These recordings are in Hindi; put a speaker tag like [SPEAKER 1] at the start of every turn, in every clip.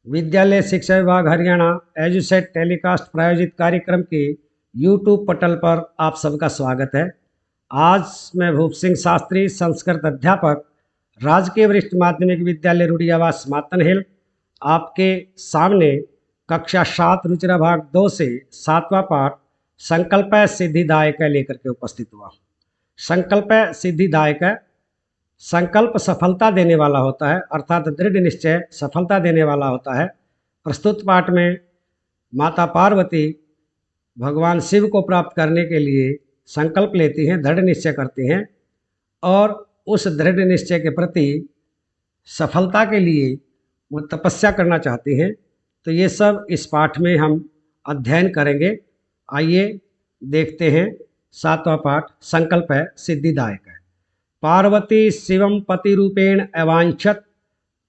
[SPEAKER 1] विद्यालय शिक्षा विभाग हरियाणा एजुसेट टेलीकास्ट प्रायोजित कार्यक्रम के यूट्यूब पटल पर आप सबका स्वागत है। आज मैं भूप सिंह शास्त्री, संस्कृत अध्यापक, राजकीय वरिष्ठ माध्यमिक विद्यालय रूढ़ियावास मातन हिल, आपके सामने कक्षा 7 रुचिरा भाग 2 से 7वां पाठ संकल्प सिद्धिदायक लेकर के उपस्थित हुआ। संकल्प सिद्धिदायक, संकल्प सफलता देने वाला होता है, अर्थात दृढ़ निश्चय सफलता देने वाला होता है। प्रस्तुत पाठ में माता पार्वती भगवान शिव को प्राप्त करने के लिए संकल्प लेती हैं, दृढ़ निश्चय करती हैं और उस दृढ़ निश्चय के प्रति सफलता के लिए वो तपस्या करना चाहती हैं। तो ये सब इस पाठ में हम अध्ययन करेंगे। आइए देखते हैं। 7वां पाठ संकल्प है सिद्धिदायक है। पार्वती शिवम पति रूपेण अवांछत।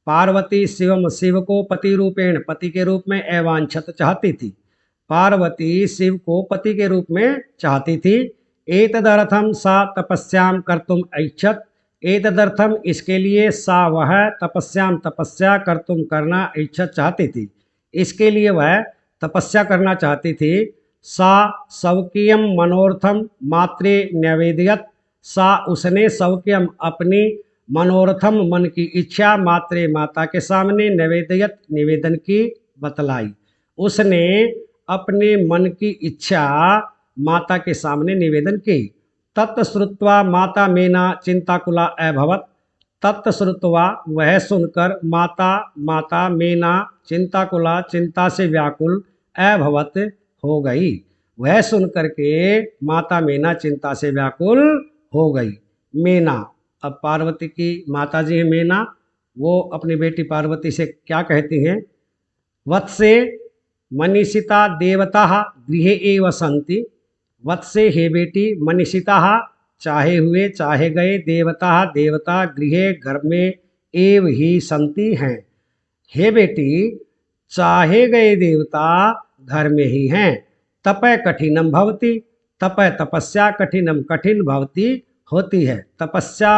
[SPEAKER 1] पार्वती शिवम शिव को पति रूपेण पति के रूप में अवांछत चाहती थी। पार्वती शिव को पति के रूप में चाहती थी। एतदर्थम सा तपस्याम कर्तुम ऐच्छत। एतदर्थम इसके लिए सा वह तपस्याम तपस्या कर्तुम करना ऐच्छत चाहती थी। इसके लिए वह तपस्या करना चाहती थी। सा स्वकीयम मनोर्थम मात्रे न्यवेदयत। सा उसने स्वकीयम अपनी मनोरथम मन की इच्छा मात्रे माता के सामने निवेदयत निवेदन की बतलाई। उसने अपने मन की इच्छा माता के सामने निवेदन की। तत्श्रुत्वा माता मेना चिंताकुला अभवत। तत्श्रुत्वा वह सुनकर माता मेना चिंताकुला चिंता से व्याकुल अभवत हो गई। वह सुनकर के माता मेना चिंता से व्याकुल हो गई। मेना, अब पार्वती की माता जी है मेना, वो अपनी बेटी पार्वती से क्या कहती हैं? वत्से मनीषिता देवता गृहे एव सन्ति। वत्से हे बेटी, मनीषिता चाहे हुए चाहे गए, देवता देवता गृहे घर में एव ही सन्ति हैं। हे बेटी, चाहे गए देवता घर में ही हैं। तप कठिनम भवति। तप तपस्या कठिनम कठिन भवती होती है। तपस्या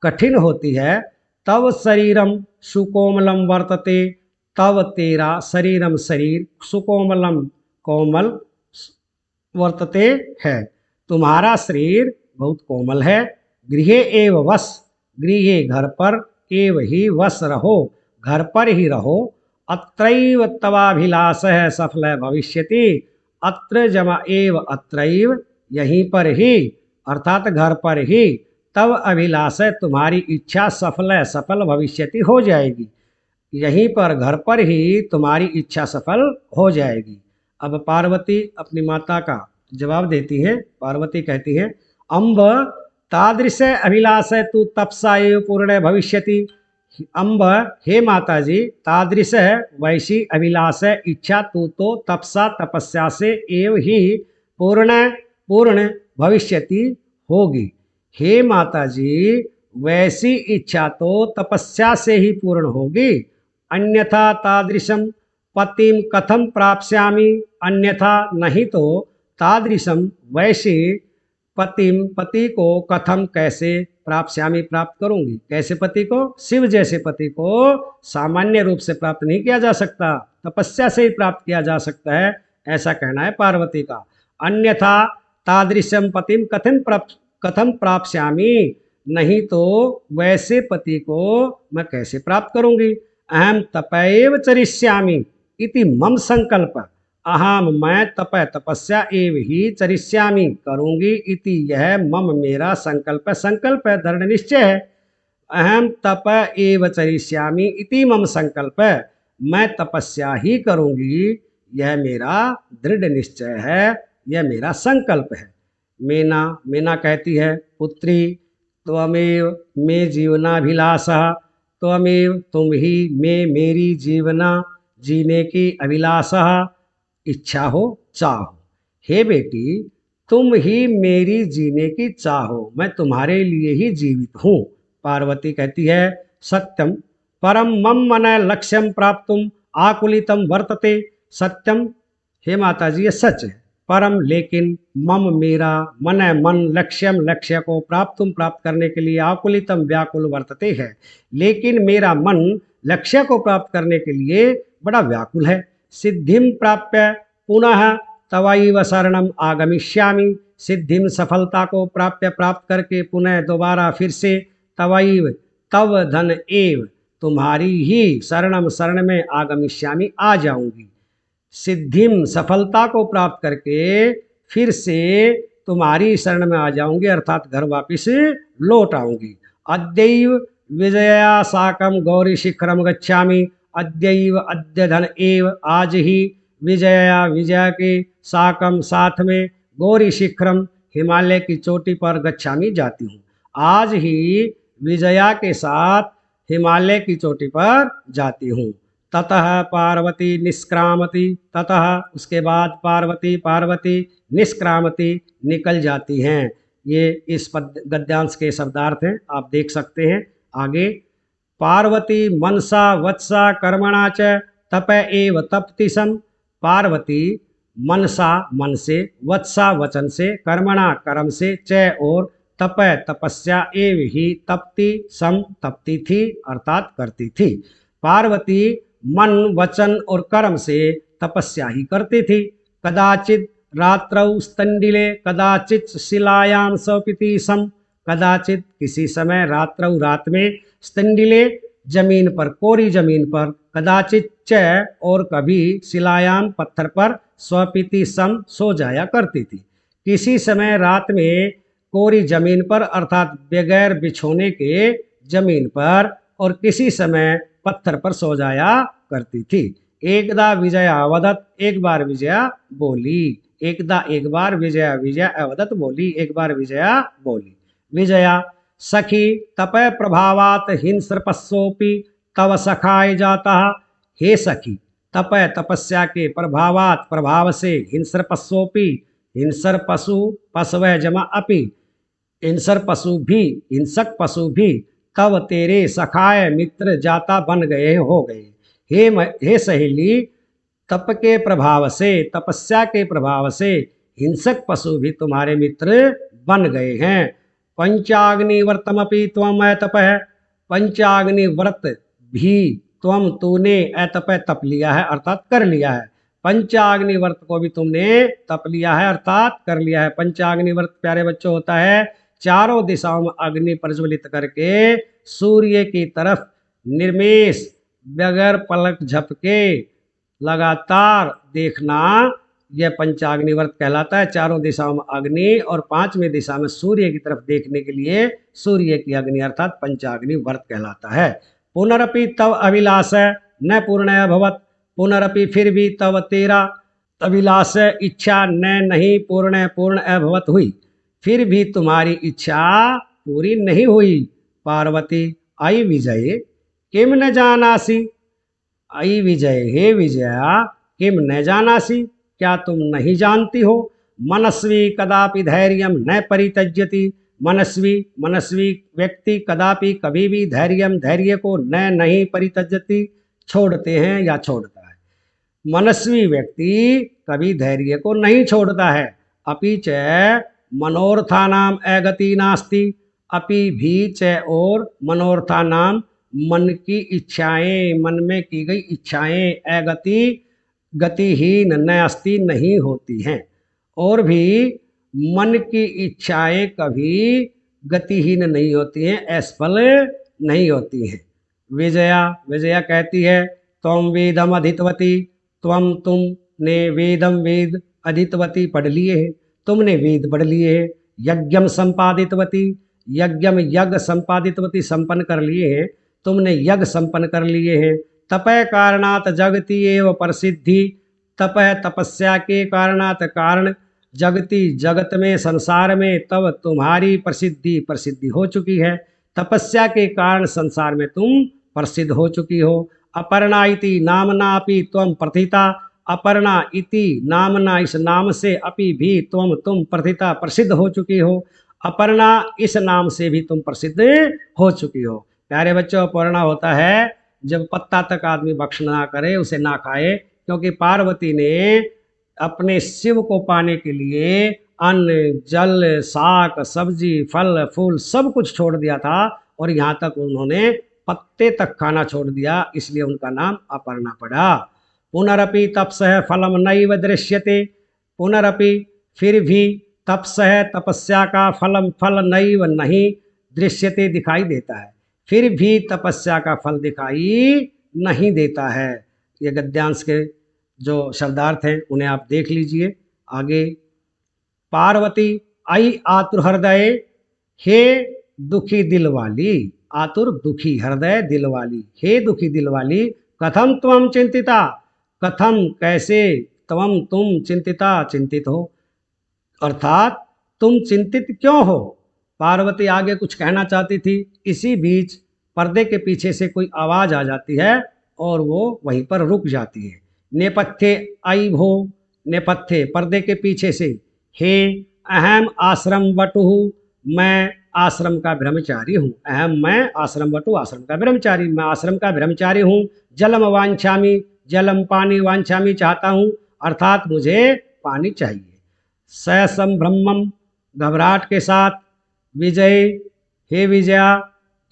[SPEAKER 1] कठिन होती है। तव शरीरम सुकोमलम वर्तते। तव तेरा शरीरम शरीर सुकोमलम कोमल वर्तते है। तुम्हारा शरीर बहुत कोमल है। गृहे एव वस। गृहे घर पर, एव ही वस रहो, घर पर ही रहो। अत्रैव तवाभिलाष है सफल भविष्यति। अत्र जमा एव अत्रैव, यहीं पर ही अर्थात घर पर ही। तब अभिलाष है तुम्हारी इच्छा सफल भविष्यति हो जाएगी। यहीं पर घर पर ही तुम्हारी इच्छा सफल हो जाएगी। अब पार्वती अपनी माता का जवाब देती है। पार्वती कहती है, अम्ब तादृश अभिलाष है तू तपसा एव पूर्ण भविष्यति। अम्ब, हे माता जी, तादृश है वैसी अभिलाष है इच्छा तू तो तपसा तपस्या से एव ही पूर्ण भविष्यति होगी। हे माता जी, वैसी इच्छा तो तपस्या से ही पूर्ण होगी। अन्यथा तादृशम पतिम कथम प्राप्स्यामि। अन्यथा नहीं तो तादृशम वैसे पति को कथम कैसे प्राप्स्यामि प्राप्त करूंगी। कैसे पति को? शिव जैसे पति को सामान्य रूप से प्राप्त नहीं किया जा सकता, तपस्या से ही प्राप्त किया जा सकता है, ऐसा कहना है पार्वती का। अन्यथा तादृशम पतिम कथम प्राप्स्यामि, नहीं तो वैसे पति को मैं कैसे प्राप्त करूंगी। अहम तपैव चरिष्यामि इति मम संकल्प। अहम, मैं तपस्या एव ही चरिष्यामि करूंगी, इति यह मम मेरा संकल्प संकल्प है, दृढ़ निश्चय है। अहम तप एव चरिष्यामि इति मम संकल्प, मैं तपस्या ही करूंगी, यह मेरा दृढ़ निश्चय है, यह मेरा संकल्प है। मेना कहती है, पुत्री त्वमेव मे जीवनाभिलाषः। त्वमेव, तुम ही, मेरी जीवना जीने की अभिलाषः इच्छा हो, चाहो। हे बेटी, तुम ही मेरी जीने की चाहो, मैं तुम्हारे लिए ही जीवित हूँ। पार्वती कहती है, सत्यम परम मम मन लक्ष्यम प्राप्तुम आकुलितम वर्तते। सत्यम, हे माता जी, ये सच है। परम, लेकिन मम मेरा, मन लक्ष्यम लक्ष्य को प्राप्त करने के लिए आकुलितम व्याकुल वर्तते है। लेकिन मेरा मन लक्ष्य को प्राप्त करने के लिए बड़ा व्याकुल है। सिद्धिम प्राप्य पुनः तवैव शरणम आगमिष्यामि, सिद्धिम सफलता को प्राप्त करके पुनः दोबारा फिर से तवैव तव धन एव तुम्हारी ही शरण में आगमिष्यामि आ जाऊंगी। सिद्धिम सफलता को प्राप्त करके फिर से तुम्हारी शरण में आ जाऊंगी, अर्थात घर वापिस लौट आऊंगी। अद्यैव विजया साकम गौरी शिखरम गच्छामि, अद्यैव अद्य धन एव आज ही विजया के साकम साथ में गौरी शिखरम हिमालय की चोटी पर गच्छामि जाती हूँ। आज ही विजया के साथ हिमालय की चोटी पर जाती हूँ। ततः पार्वती निष्क्रामती, ततः उसके बाद पार्वती निष्क्रामती निकल जाती हैं। ये इस गद्यांश के शब्दार्थ हैं, आप देख सकते हैं आगे। पार्वती मनसा वत्सा कर्मणा च तप एव तप्ति सम, पार्वती मनसा मन से, वत्सा वचन से, कर्मणा कर्म से, च और तप तपस्या एव ही तपती सम तपती थी अर्थात करती थी। पार्वती मन वचन और कर्म से तपस्या ही करती थी। कदाचित रात्रौ स्तंडिले कदाचित शिलायाम सौपिति सम, कदाचित किसी समय रात्रौ रात में, स्तंडिले जमीन पर कोरी जमीन पर, कदाचित च और कभी शिलायाम पत्थर पर, स्वपिति सम सो जाया करती थी। किसी समय रात में कोरी जमीन पर अर्थात बगैर बिछोने के जमीन पर, और किसी समय पत्थर पर सो जाया करती थी। एकदा विजया अवदत, एक बार विजया बोली। एकदा एक बार विजया अवदत बोली, एक बार विजया बोली। विजया सखी तप प्रभावात हिंसर्पस्सोपि तव सखाय जाता, हे सखी तप तपस्या के प्रभावात प्रभाव से, हिंसर्पस्सोपि हिंसर पशु पशव जमा अपि हिंसर पशु भी हिंसक पशु भी तब तेरे सखाय मित्र जाता बन गए हो गए। हे सहेली तप के प्रभाव से, तपस्या के प्रभाव से हिंसक पशु भी तुम्हारे मित्र बन गए हैं। पंचाग्निव्रतमपि त्वम तपः, पंचाग्नि व्रत भी त्वम तूने अतप तप लिया है अर्थात कर लिया है। पंचाग्नि व्रत को भी तुमने तप लिया है अर्थात कर लिया है। पंचाग्नि व्रत प्यारे बच्चों होता है चारों दिशाओं में अग्नि प्रज्वलित करके सूर्य की तरफ निर्मेश बगैर पलक झपके लगातार देखना, यह पंचाग्नि व्रत कहलाता है। चारों दिशाओं में अग्नि और पांचवें दिशा में सूर्य की तरफ देखने के लिए सूर्य की अग्नि अर्थात पंचाग्नि व्रत कहलाता है। पुनरपि तव अभिलाष न पूर्ण अभवत, पुनरपि फिर भी तव तेरा अभिलाष इच्छा न नहीं पूर्ण अभवत हुई, फिर भी तुम्हारी इच्छा पूरी नहीं हुई। पार्वती आई विजय किम न जानासी, आई विजय हे विजया किम न जानासी, क्या तुम नहीं जानती हो। मनस्वी कदापि धैर्यम न परित्यज्यति, मनस्वी व्यक्ति कदापि कभी भी धैर्य को नहीं परित्यज्यति छोड़ते हैं या छोड़ता है। मनस्वी व्यक्ति कभी धैर्य को नहीं छोड़ता है। अपि च मनोर्थानाम अगति नास्ति, अपि भी च और मनोर्थानाम मन की इच्छाएं, मन में की गई इच्छाएं अगति गतिहीन न अस्ति नहीं होती हैं, और भी मन की इच्छाएं कभी गतिहीन नहीं होती हैं, असफल नहीं होती हैं। विजया कहती है त्वम वेदम अधितवती, तुमने वेद अधितवती पढ़ लिए है, तुमने वेद पढ़ लिए है। यज्ञम संपादितवती, यज्ञ संपादितवती संपन्न कर लिए हैं, तुमने यज्ञ संपन्न कर लिए हैं। तपय कारणात जगति एव प्रसिद्धि, तपय तपस्या के कारणात कारण जगति जगत में संसार में तब तुम्हारी प्रसिद्धि हो चुकी है। तपस्या के कारण संसार में तुम प्रसिद्ध हो चुकी हो। अपर्णा इति नामना अपि त्वम प्रथिता, अपर्णा इति नामना इस नाम से अपि भी तुम प्रथिता प्रसिद्ध हो चुकी हो। अपर्णा इस नाम से भी तुम प्रसिद्ध हो चुकी हो। प्यारे बच्चों अपर्णा होता है जब पत्ता तक आदमी भक्षण ना करे, उसे ना खाए, क्योंकि पार्वती ने अपने शिव को पाने के लिए अन्न जल शाक सब्जी फल फूल सब कुछ छोड़ दिया था और यहाँ तक उन्होंने पत्ते तक खाना छोड़ दिया, इसलिए उनका नाम अपर्णा पड़ा। पुनरपि तपसः फलम नैव दृश्यते, पुनरपि फिर भी तपसः तपस्या का फल नैव नहीं दृश्यते दिखाई देता है, फिर भी तपस्या का फल दिखाई नहीं देता है। ये गद्यांश के जो शब्दार्थ हैं उन्हें आप देख लीजिए। आगे, पार्वती आई आतुर हृदय, हे दुखी दिल वाली, आतुर दुखी, हृदय दिल वाली, हे दुखी दिल वाली, कथम त्वम चिंतिता, कथम कैसे, त्वम तुम, चिंतिता चिंतित हो, अर्थात तुम चिंतित क्यों हो। पार्वती आगे कुछ कहना चाहती थी, इसी बीच पर्दे के पीछे से कोई आवाज आ जाती है और वो वहीं पर रुक जाती है। नेपथ्य आई भो, नेपथ्य पर्दे के पीछे से, हे अहम आश्रम वटुहु, मैं आश्रम का ब्रह्मचारी हूँ। अहम मैं आश्रम वटु, आश्रम का ब्रह्मचारी, मैं आश्रम का ब्रह्मचारी हूँ। जलम वांछामि, जलम पानी, वांछामि चाहता हूँ, अर्थात मुझे पानी चाहिए। संभ्रमम, घबराहट के साथ, विजय, हे विजया,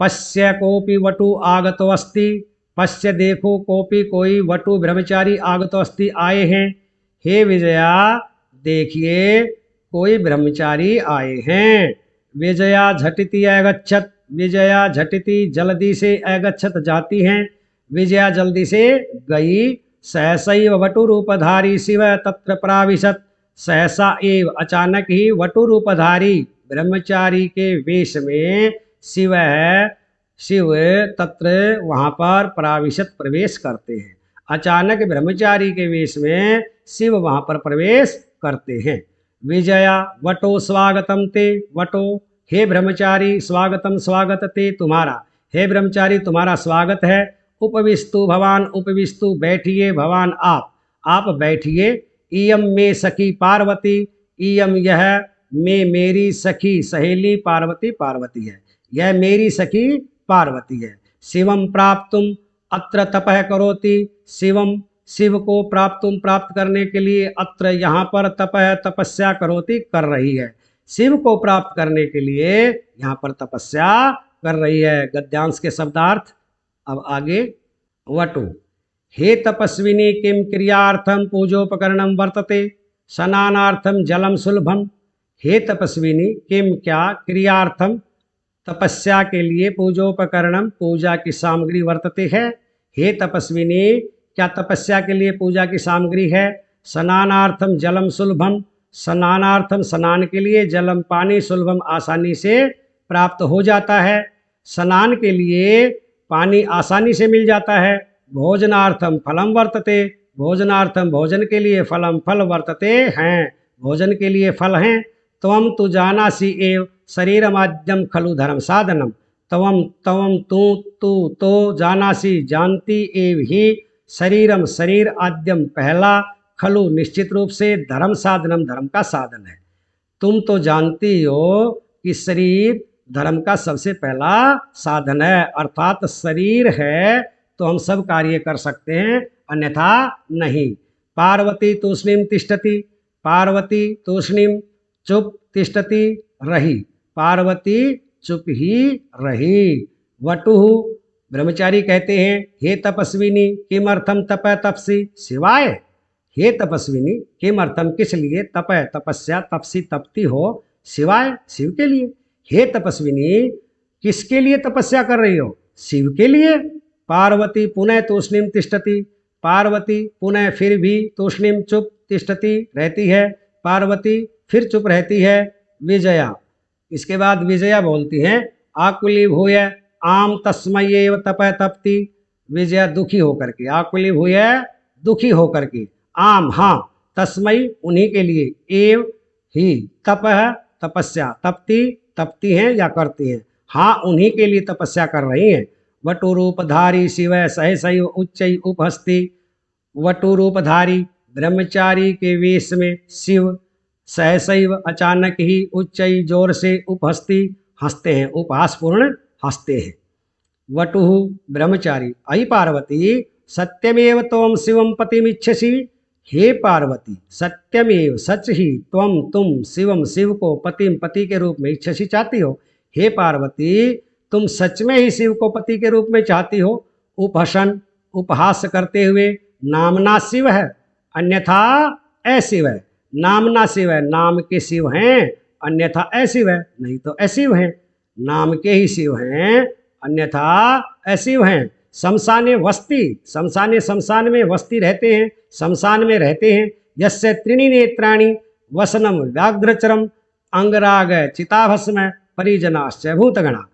[SPEAKER 1] पश्य कोपि वटु आगतो अस्ति, पश्य देखो, कोपि कोई, वटु ब्रह्मचारी, आगतो अस्ति आए हैं। हे विजया देखिए कोई ब्रह्मचारी आए हैं। विजया झटिति अगच्छत, विजया झटिति जल्दी से, अगच्छत जाती हैं, विजया जल्दी से गई। सहसैव वटु रूपधारी शिव तत्र प्राविशत, सहसा एव अचानक ही, वटु रूपधारी ब्रह्मचारी के वेश में शिव है, शिव तत्र वहाँ पर प्राविशत प्रवेश करते हैं। अचानक ब्रह्मचारी के वेश में शिव वहाँ पर प्रवेश करते हैं। विजया वटो स्वागतम ते, वटो हे ब्रह्मचारी, स्वागतम स्वागत ते तुम्हारा, हे ब्रह्मचारी तुम्हारा स्वागत है। उपविस्तु भवान, उपविस्तु बैठिए, भवान आप बैठिए। इयम में सखी पार्वती, इयम यह, में मेरी सखी सहेली पार्वती, पार्वती है, यह मेरी सखी पार्वती है। शिवम प्राप्तुम अत्र तपः करोति, शिवम शिव को प्राप्तुम प्राप्त करने के लिए, अत्र यहाँ पर, तपः तपस्या करोति कर रही है, शिव को प्राप्त करने के लिए यहाँ पर तपस्या कर रही है। गद्यांश के शब्दार्थ। अब आगे, वटु, हे तपस्विनी किम क्रियार्थम पूजोपकरणम वर्तते, स्नानार्थम जलम सुलभम। हे तपस्विनी किम क्या, क्रियार्थम तपस्या के लिए, पूजोपकरणम पूजा की सामग्री वर्तते है। हे तपस्विनी क्या तपस्या के लिए पूजा की सामग्री है। स्नानार्थम जलम सुलभम, स्नानार्थम स्नान के लिए, जलम पानी, सुलभम आसानी से प्राप्त हो जाता है, स्नान के लिए पानी आसानी से मिल जाता है। भोजनार्थम फलम वर्तते, भोजनार्थम भोजन के लिए, फलम फल वर्तते हैं, भोजन के लिए फल हैं। त्वम तु जानासि एव शरीरमाद्यम खलु धर्म साधनम, त्वम तवम तू तो जानासि जानती एव ही, शरीरम शरीर, आद्यम पहला, खलु निश्चित रूप से, धर्म साधनम धर्म का साधन है। तुम तो जानती हो कि शरीर धर्म का सबसे पहला साधन है, अर्थात शरीर है तो हम सब कार्य कर सकते हैं, अन्यथा नहीं। पार्वती तूष्णीम तिष्ठति, पार्वती तूष्णीम चुप, तिष्ठति रही, पार्वती चुप ही रही। वटुहु ब्रह्मचारी कहते हैं, हे तपस्विनी किमर्थम तप तपसी, सिवाय, हे तपस्विनी किमर्थम किस लिए, तप तपस्या, तपसी तपती हो, सिवाय शिव के लिए। हे तपस्विनी किसके लिए तपस्या कर रही हो, शिव के लिए। पार्वती पुनः तूष्णीम तिष्ठति, पार्वती पुनः फिर भी, तूष्णीम चुप, तिष्ठति रहती है, पार्वती फिर चुप रहती है। विजया, इसके बाद विजया बोलती हैं, आकुली भूय आम तस्मयेव तप तपति, विजया दुखी होकर के, आकुली भूय दुखी होकर के, आम हाँ, तस्मय उन्हीं के लिए, एव ही, तप तपस्या, तपति तपती हैं या करती हैं, हाँ उन्हीं के लिए तपस्या कर रही हैं। वटु रूपधारी शिव सहसैव उच्चै उपहस्ति, वटु रूपधारी ब्रह्मचारी के वेश में शिव सहसैव अचानक ही, उच्चै जोर से, उपहस्ति हंसते हैं, उपहासपूर्ण हंसते हैं। वटुहु ब्रह्मचारी, अयि पार्वती सत्यमेव त्वं शिवं पतिमिच्छसि, हे पार्वती सत्यमेव सच ही, त्वं तुम शिवम शिव को, पतिम पति के रूप में, इच्छसि चाहती हो। हे पार्वती तुम सच में ही शिव को पति के रूप में चाहती हो? उपहसन उपहास करते हुए, नामना शिव है अन्यथा अशिव है। नामना शिव है, नाम के शिव हैं, अन्यथा अशिव है, नहीं तो अशिव हैं। नाम के ही शिव हैं, अन्यथा अशिव हैं। शमशाने वस्ती, शमशाने शमशान में वस्ती रहते हैं, शमशान में रहते हैं। यस्य त्रीणि नेत्राणि वसनम व्याघ्रचरम अंगराग चिताभस्म परिजनाश्च भूतगणा।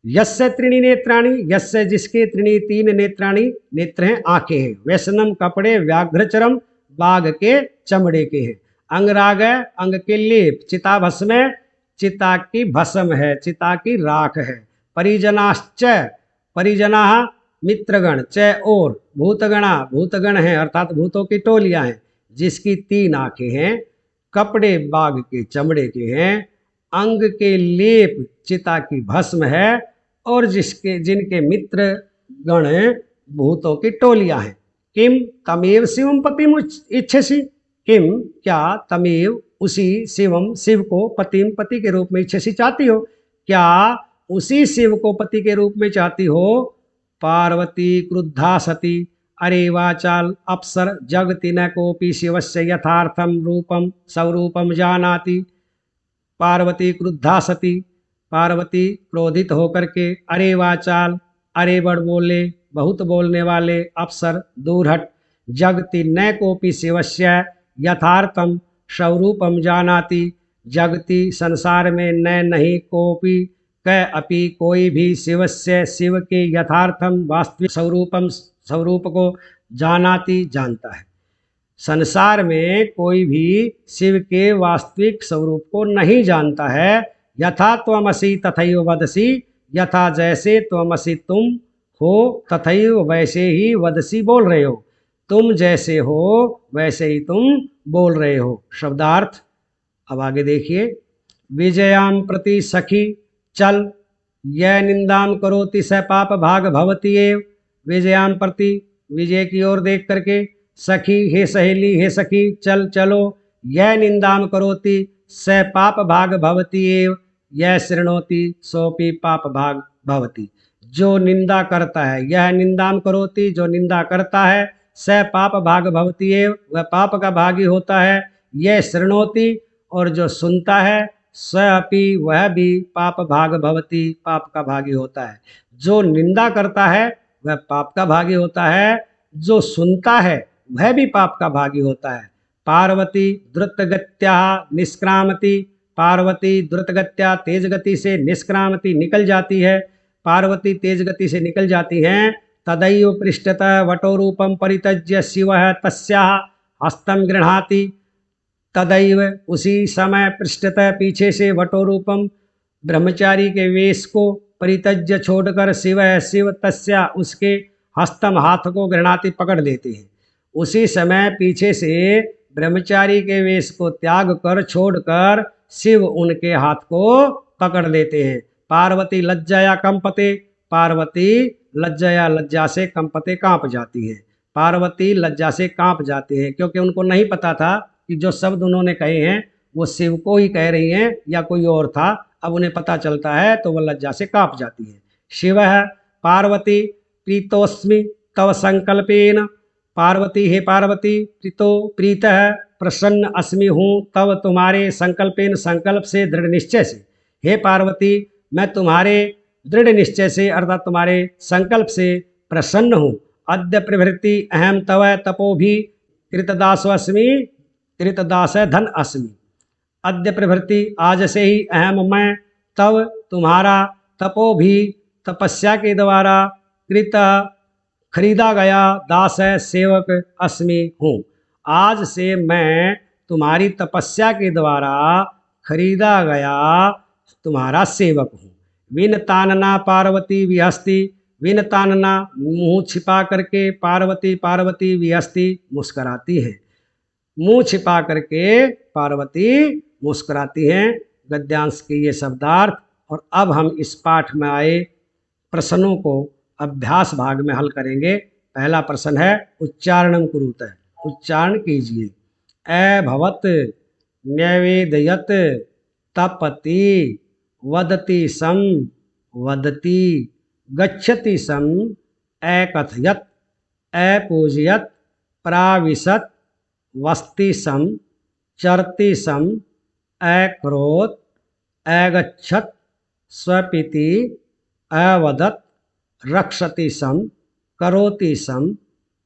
[SPEAKER 1] यस्य त्रीणि नेत्राणि, यस्य जिसके त्रीणि तीन नेत्राणि, नेत्र हैं आंखें हैं, वैष्णम कपड़े, व्याघ्रचरम बाघ के चमड़े के हैं, अंगराग अंग के लेप, चिता भस्म चिता की भस्म है, चिता की राख है, परिजनाश्च परिजना मित्रगण, च और भूतगणा भूतगण हैं अर्थात भूतों की टोलियां हैं, जिसकी तीन आंखें हैं, कपड़े बाघ के चमड़े के हैं, अंग के लेप चिता की भस्म है, और जिसके जिनके मित्र गण भूतों की टोलियां हैं। किम तमेव शिवम पतिम इच्छसि, किम क्या तमेव उसी शिवम शिव को पतिम पति के रूप में इच्छसि चाहती हो, क्या उसी शिव को पति के रूप में चाहती हो? पार्वती क्रुद्धा सती अरे वाचाल अप्सर जगति न कोपि शिवस्य यथार्थम रूपम स्वरूपम जानाति। पार्वती क्रुद्धा सती, पार्वती क्रोधित होकर के, अरे वाचाल अरे बड़ बोले बहुत बोलने वाले, अप्सर दूर हट, जगति न कोपि शिवस्य यथार्थम स्वरूपम जानाति, जगति संसार में न नहीं कोपि क अपि कोई भी शिवस्य शिव के यथार्थम वास्तविक स्वरूपम स्वरूप को जानाति जानता है। संसार में कोई भी शिव के वास्तविक स्वरूप को नहीं जानता है। यथा त्वमसि तथैव वदसि, यथा जैसे त्वमसि तुम हो, तथैव वैसे ही वदसि बोल रहे हो, तुम जैसे हो वैसे ही तुम बोल रहे हो। शब्दार्थ अब आगे देखिए। विजयाम प्रति सखी चल, यह निंदाम करोति स पाप भाग भवति एव। विजयाम प्रति, विजय की ओर देख करके, सखी हे सहेली हे सखी, चल चलो, यह निंदाम करोति स पाप भाग भवति एव, यह शृणोति सोपि पाप भाग भवति। जो निंदा करता है, यह निंदाम करोति जो निंदा करता है, स पाप भाग भवति एव वह पाप का भागी होता है, यह शृणोति और जो सुनता है, स अपि वह भी पाप भाग भवति पाप का भागी होता है। जो निंदा करता है वह पाप का भागी होता है, जो सुनता है वह भी पाप का भागी होता है। पार्वती द्रुतगत्या निष्क्रामति, पार्वती द्रुतगत्या तेज गति से, निष्क्रामति निकल जाती है, पार्वती तेज गति से निकल जाती हैं। तदैव पृष्ठतः वटोरूपम परित्यज्य शिवः तस्याः हस्तं गृह्णाति, तदैव उसी समय पृष्ठतः पीछे से वटोरूपम ब्रह्मचारी के वेश को परित्यज्य छोड़कर शिव तस्या उसके हस्तम हाथ को गृह्णाति पकड़ लेते हैं। उसी समय पीछे से ब्रह्मचारी के वेश को त्याग कर छोड़कर शिव उनके हाथ को पकड़ लेते हैं। पार्वती लज्जया कंपते, पार्वती लज्जया लज्जा से कंपते कांप जाती है, पार्वती लज्जा से कांप जाती है, क्योंकि उनको नहीं पता था कि जो शब्द उन्होंने कहे हैं वो शिव को ही कह रही हैं या कोई और था। अब उन्हें पता चलता है तो वह लज्जा से कांप जाती है। शिव पार्वती प्रीतोस्मि तव संकल्पेन, पार्वती हे पार्वती, प्रीतो प्रीतः प्रसन्न अस्मि हूँ तब तुम्हारे संकल्पेन संकल्प से दृढ़ निश्चय से। हे पार्वती मैं तुम्हारे दृढ़ निश्चय से अर्थात तुम्हारे संकल्प से प्रसन्न हूँ। अद्य प्रभृति अहम तव तपो भी कृतदासोऽस्मि, कृतदास धन अस्मि। अद्य प्रभृति आज से ही अहम मैं तव तुम्हारा तपो भी तपस्या के द्वारा कृत खरीदा गया दास सेवक अस्मि हूँ। आज से मैं तुम्हारी तपस्या के द्वारा खरीदा गया तुम्हारा सेवक हूँ। विन तानना पार्वती विहस्ती, विन तानना मुँह छिपा करके पार्वती पार्वती विहस्ती मुस्कराती है, मुँह छिपा करके पार्वती मुस्कुराती हैं। गद्यांश के ये शब्दार्थ। और अब हम इस पाठ में आए प्रश्नों को अभ्यास भाग में हल करेंगे। पहला प्रश्न है उच्चारणम कुरुत, उच्चारण कीजिए। अभवत न्यवेदयत तपति वदति सम वदति, गच्छति सम, अकथयत, अपूजयत, प्राविशत, वसति सम, चरति सम, अकरोत्, अगच्छत, स्वपिति, अवदत, रक्षति सम, करोति सम,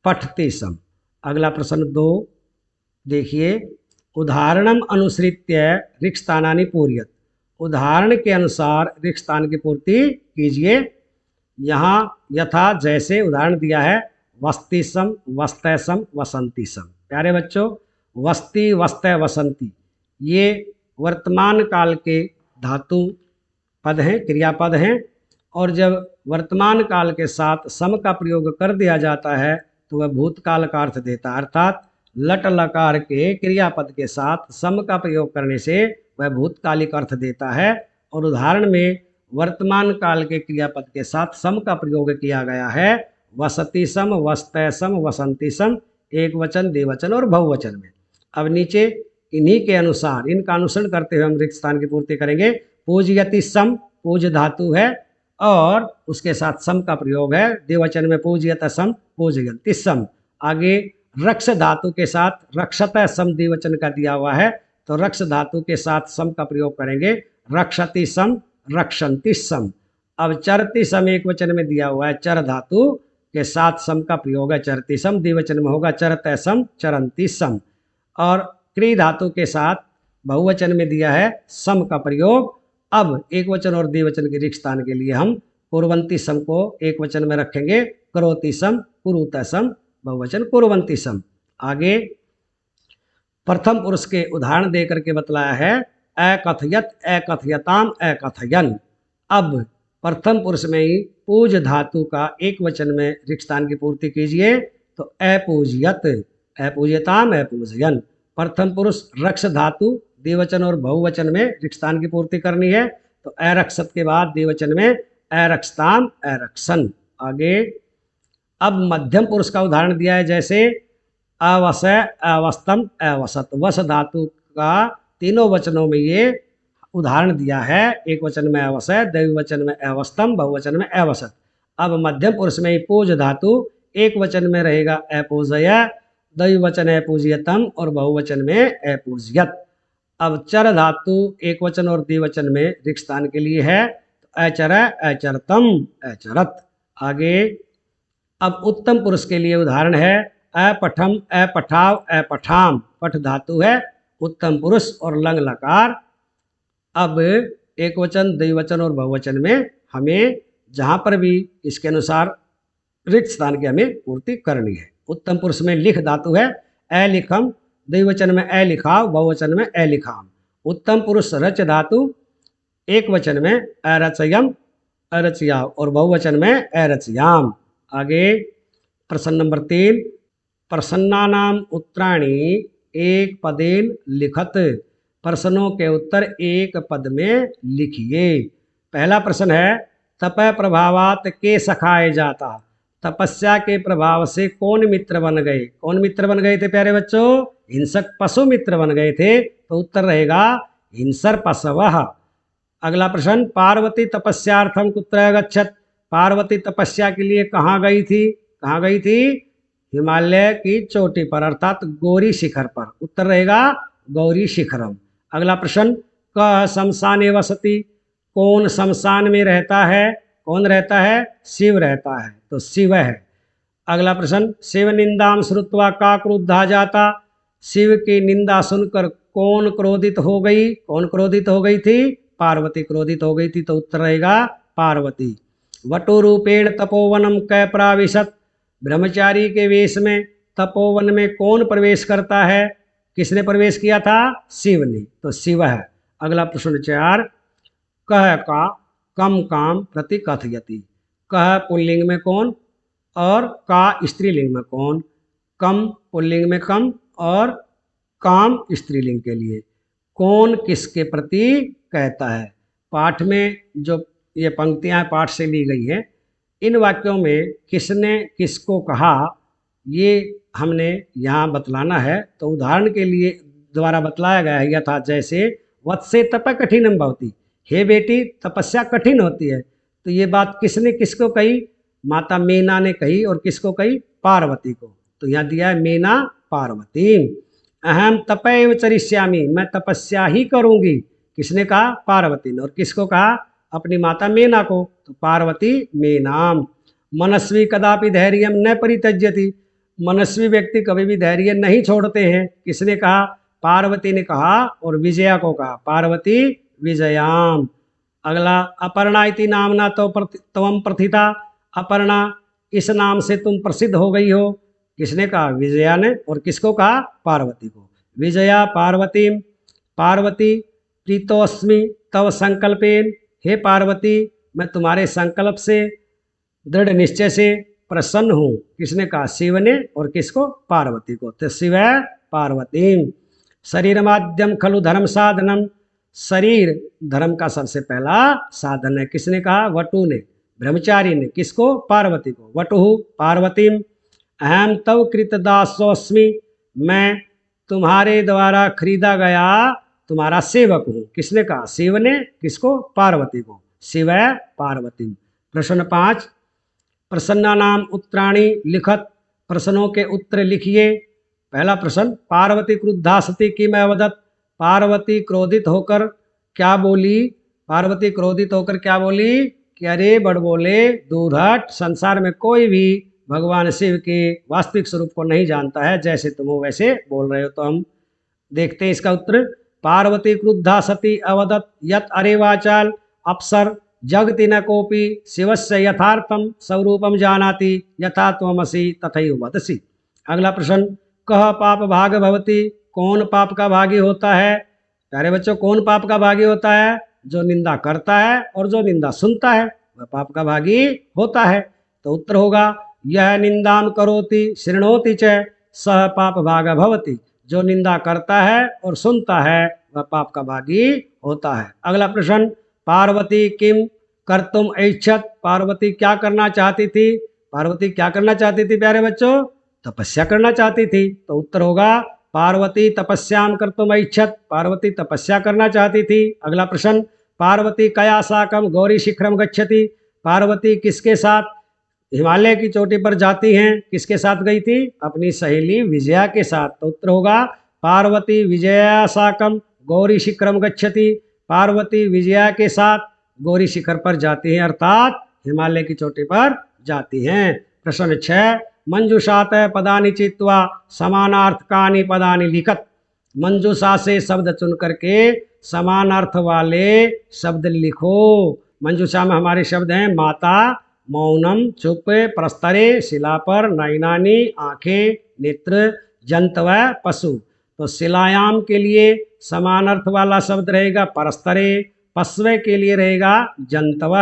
[SPEAKER 1] पठति सम। अगला प्रश्न 2 देखिए, उदाहरणम अनुसृत्य रिक्स्थानानि पूर्यत। उदाहरण के अनुसार रिक्स्थान की पूर्ति कीजिए। यहाँ यथा जैसे उदाहरण दिया है, वस्ति सम, वस्तै सम, वसंती सम। प्यारे बच्चों, वस्ति, वस्तै, वसंती ये वर्तमान काल के धातु पद हैं, क्रियापद हैं, और जब वर्तमान काल के साथ सम का प्रयोग कर दिया जाता है तो वह भूतकाल का अर्थ देता है। अर्थात लट लकार के क्रियापद के साथ सम का प्रयोग करने से वह भूतकालिक अर्थ देता है। और उदाहरण में वर्तमान काल के क्रियापद के साथ सम का प्रयोग किया गया है। वसति सम, वस्तै सम, वसंती सम, एक वचन, द्विवचन और बहुवचन में। अब नीचे इन्हीं के अनुसार, इनका अनुसरण करते हुए हम रिक्त स्थान की पूर्ति करेंगे। पूजयति सम, पूज धातु है और उसके साथ सम का प्रयोग है। द्विवचन में पूजयत सम, पूजयन्ति सम। आगे रक्ष धातु के साथ रक्षत सम द्विवचन का दिया हुआ है, तो रक्ष धातु के साथ सम का प्रयोग करेंगे। रक्षति सम, रक्षन्ति सम। अब चरति सम एक वचन में दिया हुआ है, चर धातु के साथ सम का प्रयोग है। चरति सम द्विवचन में होगा चरतै सम, चरन्ति सम। और क्री धातु के साथ बहुवचन में दिया है सम का प्रयोग। अब एक वचन और द्विवचन के रिक्त स्थान के लिए हम कुर्वन्ति सम को एक वचन में रखेंगे। करोति सम, कुरुतै सम, बहुवचन कुर्वन्ति सम। आगे प्रथम पुरुष के उदाहरण दे करके बतलाया है, अकथयत, अकथयताम, अकथयन। अब प्रथम पुरुष में ही पूज धातु का एक वचन में रिक्त स्थान की पूर्ति कीजिए, तो अपूजयत, अपूजयताम, अपूजयन। प्रथम पुरुष रक्ष धातु द्विवचन और बहुवचन में रिक्त स्थान की पूर्ति करनी है, तो अरक्षत के बाद द्विवचन में अरक्षताम, अरक्षन। आगे अब मध्यम पुरुष का उदाहरण दिया है, जैसे अवसय, अवस्तम, अवसत। वस धातु का तीनों वचनों में ये उदाहरण दिया है। एक वचन में अवसय, द्विवचन में अवस्तम, बहुवचन में अवसत। अब मध्यम पुरुष में पूज धातु एक वचन में रहेगा अपूजय, द्विवचन अपूजयतम और बहुवचन में अपूजयत। अब चर धातु एक वचन और द्विवचन में रिक्त स्थान के लिए है, अचर, अचरतम, अचरत। आगे अब उत्तम पुरुष के लिए उदाहरण है, अपठम, अपठाव, अपठाम। पठ धातु है उत्तम पुरुष और लंग लकार। अब एक वचन, द्विवचन और बहुवचन में हमें जहाँ पर भी इसके अनुसार रिक्त स्थान की हमें पूर्ति करनी है। उत्तम पुरुष में लिख धातु है, अलिखम, द्विवचन में अलिखाव, बहुवचन में अलिखाम। उत्तम पुरुष रच धातु एक वचन में अरचयम, अरचयाव और बहुवचन में अरचयाम। आगे प्रश्न नंबर 3, प्रश्नानाम उत्तराणि एक पदेन लिखत। प्रश्नों के उत्तर एक पद में लिखिए। पहला प्रश्न है, तप प्रभावात के सखाए जाता। तपस्या के प्रभाव से कौन मित्र बन गए? कौन मित्र बन गए थे प्यारे बच्चों? हिंसक पशु मित्र बन गए थे, तो उत्तर रहेगा हिंसर पशवः। अगला प्रश्न, पार्वती तपस्यार्थम कुत्र गच्छत। पार्वती तपस्या के लिए कहाँ गई थी? कहाँ गई थी? हिमालय की चोटी पर, अर्थात गौरी शिखर पर। उत्तर रहेगा गौरी शिखरम। अगला प्रश्न, क शमशाने वसति। कौन शमशान में रहता है? कौन रहता है? शिव रहता है, तो शिव है। अगला प्रश्न, शिव निंदाम श्रुत्वा का क्रुद्धा जाता। शिव की निंदा सुनकर कौन क्रोधित हो गई? कौन क्रोधित हो गई थी? पार्वती क्रोधित हो गई थी, तो उत्तर रहेगा पार्वती। वटुरूपेण तपोवनम कै प्राविशत। ब्रह्मचारी के वेश में तपोवन में कौन प्रवेश करता है? किसने प्रवेश किया था? शिव ने, तो शिव है। अगला प्रश्न 4, कह का कम काम प्रति कथयति। कह पुल्लिंग में कौन और का स्त्रीलिंग में कौन? कम पुल्लिंग में कम और काम स्त्रीलिंग के लिए। कौन किसके प्रति कहता है? पाठ में जो ये पंक्तियां पाठ से ली गई हैं, इन वाक्यों में किसने किसको कहा, ये हमने यहाँ बतलाना है। तो उदाहरण के लिए द्वारा बतलाया गया है, यथा जैसे वत्से तप कठिनम भवति। हे बेटी, तपस्या कठिन होती है। तो ये बात किसने किसको कही? माता मीना ने कही। और किसको कही? पार्वती को। तो यहाँ दिया है मीना पार्वती। अहम तपैव चरिष्यामि, मैं तपस्या ही करूंगी। किसने कहा? पार्वती ने। और किसको कहा? अपनी माता मीना को। तो पार्वती मीनाम। मनस्वी कदापि धैर्यम न परित्यज्यति, मनस्वी व्यक्ति कभी भी धैर्य नहीं छोड़ते हैं। किसने कहा? पार्वती ने कहा। और विजया को कहा, पार्वती विजयाम। अगला, अपर्णा इति नामना तो तवम प्रथिता, अपर्णा इस नाम से तुम प्रसिद्ध हो गई हो। किसने कहा? विजया ने। और किसको कहा? पार्वती को। विजया पार्वती, पार्वती प्रीतोस्मि तव संकल्पेन, हे पार्वती मैं तुम्हारे संकल्प से, दृढ़ निश्चय से प्रसन्न हूँ। किसने कहा? शिव ने। और किसको? पार्वती को। तो शिव पार्वती। शरीर माध्यम खलु धर्म साधनम, शरीर धर्म का सबसे पहला साधन है। किसने कहा? वटु ने, ब्रह्मचारी ने। किसको? पार्वती को। वटु पार्वतीम अहम तव कृतदासोस्मि, मैं तुम्हारे द्वारा खरीदा गया तुम्हारा सेवक हूँ। किसने कहा? शिव ने। किसको? पार्वती को। शिव पार्वती। प्रश्न 5, प्रश्ना नाम उत्तराणी लिखत, प्रश्नों के उत्तर लिखिए। पहला प्रश्न, पार्वती क्रुद्धा सती किम अवदत्, पार्वती क्रोधित होकर क्या बोली? पार्वती क्रोधित होकर क्या बोली? कि अरे बड़बोले, दूर हट, संसार में कोई भी भगवान शिव के वास्तविक स्वरूप को नहीं जानता है, जैसे तुम हो वैसे बोल रहे हो। तो हम देखते हैं इसका उत्तर। पार्वती क्रुद्धा सती अवदत् यत अरे वाचाल अप्सर जगति न कोपि शिवस्य यथार्थम स्वरूपम जानाति यथा त्वमसि तथैव वदसि। अगला प्रश्न, कह पाप भाग भवति, कौन पाप का भागी होता है? प्यारे बच्चों, कौन पाप का भागी होता है? जो निंदा करता है और जो निंदा सुनता है वह पाप का भागी होता है। तो उत्तर होगा, यह निंदाम करोति शृणोति च सह पाप भाग भवति, जो निंदा करता है और सुनता है वह पाप का भागी होता है। अगला प्रश्न, पार्वती किम कर्तुम ऐच्छत, पार्वती क्या करना चाहती थी? पार्वती क्या करना चाहती थी प्यारे बच्चों? तपस्या करना चाहती थी। तो उत्तर होगा, पार्वती तपस्याम कर्तुम ऐच्छत, पार्वती तपस्या करना चाहती थी। अगला प्रश्न, पार्वती कया साकम गौरी शिखरम गच्छति, पार्वती किसके साथ हिमालय की चोटी पर जाती हैं? किसके साथ गई थी? अपनी सहेली विजया के साथ। तो उत्तर होगा, पार्वती विजया साकम गौरी शिखरम गच्छति, पार्वती विजया के साथ गौरी शिखर पर जाती हैं, अर्थात हिमालय की चोटी पर जाती हैं। प्रश्न 6, मंजूषात पदानि चित्वा समानार्थकानि पदानि लिखत, मंजूषा से शब्द चुन करके समानार्थ वाले शब्द लिखो। मंजूषा में हमारे शब्द हैं माता, मौनम चुप, प्रस्तरे शिला पर, नयनानी आंखें, नेत्र, जंतव पशु। तो शिलायाम के लिए समान अर्थ वाला शब्द रहेगा परस्तरे, पशवे के लिए रहेगा जंतव,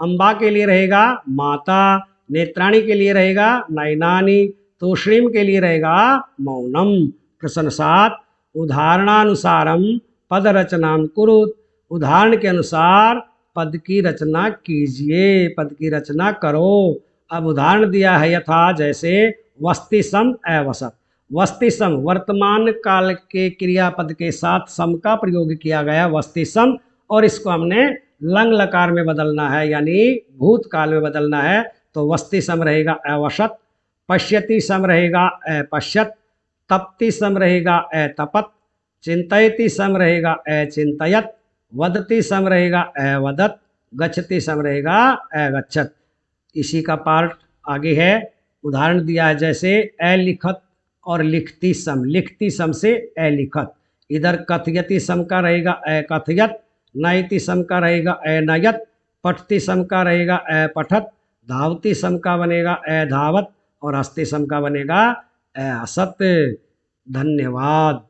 [SPEAKER 1] अम्बा के लिए रहेगा माता, नेत्राणी के लिए रहेगा नयनानी, तूष्णीम के लिए रहेगा मौनम। प्रश्न 7, उदाहरणानुसारम पद रचनाम कुरुत, उदाहरण के अनुसार पद की रचना कीजिए, पद की रचना करो। अब उदाहरण दिया है यथा, जैसे वस्ति सम अवसत। वस्ति सम वर्तमान काल के क्रियापद के साथ सम का प्रयोग किया गया वस्ति सम, और इसको हमने लंग लकार में बदलना है, यानी भूतकाल में बदलना है। तो वस्ति सम रहेगा अवसत, पश्यति सम रहेगा अपश्यत, तपति सम रहेगा अतपत, चिंतयति सम रहेगा अचिंतयत, वदति सम रहेगा अवदत, गच्छति सम रहेगा अगच्छत। इसी का पार्ट आगे है। उदाहरण दिया है जैसे अलिखत और लिखती सम, लिखती सम से अलिखत। इधर कथयति सम का रहेगा अकथयत, नयति सम का रहेगा अनयत, पठति सम का रहेगा अपठत, धावती सम का बनेगा अधावत, और हस्ती सम का बनेगा असत। धन्यवाद।